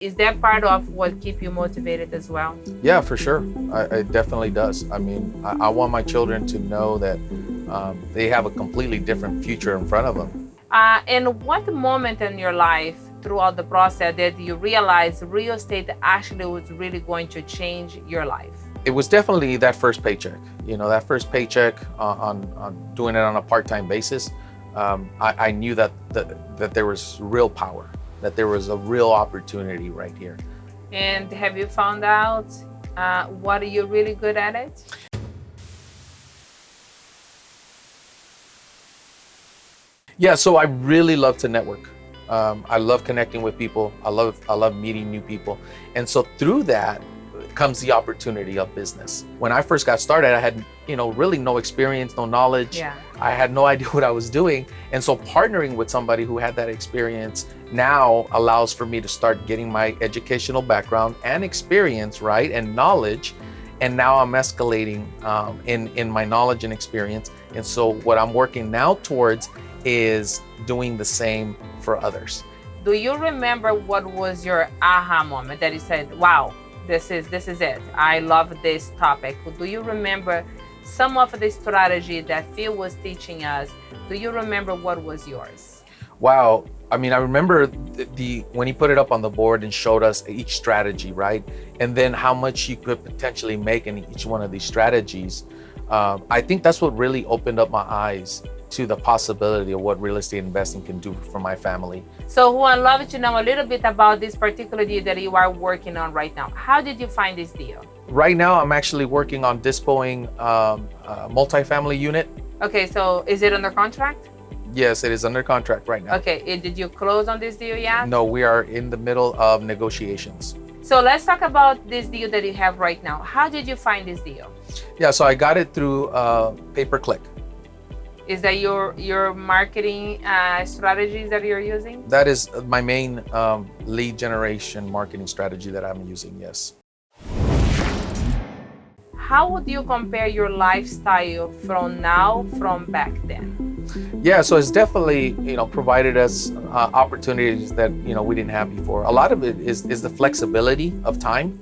Is that part of what keep you motivated as well? Yeah, for sure. It definitely does. I mean, I want my children to know that they have a completely different future in front of them. And what moment in your life throughout the process did you realize real estate actually was really going to change your life? It was definitely that first paycheck. You know, that first paycheck on doing it on a part-time basis. I knew that there was real power, that there was a real opportunity right here. And have you found out what are you really good at it? Yeah, so I really love to network. I love connecting with people. I love meeting new people. And so through that comes the opportunity of business. When I first got started, I had, really no experience, no knowledge. Yeah. I had no idea what I was doing. And so partnering with somebody who had that experience now allows for me to start getting my educational background and experience, right, and knowledge. And now I'm escalating in my knowledge and experience. And so what I'm working now towards is doing the same for others. Do you remember what was your aha moment that you said, wow, this is it. I love this topic. Do you remember some of the strategy that Phil was teaching us? Do you remember what was yours? Wow. I mean, I remember when he put it up on the board and showed us each strategy, right? And then how much you could potentially make in each one of these strategies. I think that's what really opened up my eyes to the possibility of what real estate investing can do for my family. So Juan, I'd love to know a little bit about this particular deal that you are working on right now. How did you find this deal? Right now, I'm actually working on dispoing a multifamily unit. Okay, so is it under contract? Yes, it is under contract right now. Okay, did you close on this deal yet? No, we are in the middle of negotiations. So let's talk about this deal that you have right now. How did you find this deal? Yeah, so I got it through pay-per-click. Is that your marketing strategies that you're using? That is my main lead generation marketing strategy that I'm using, yes. How would you compare your lifestyle from back then? Yeah, so it's definitely, provided us opportunities that, we didn't have before. A lot of it is the flexibility of time.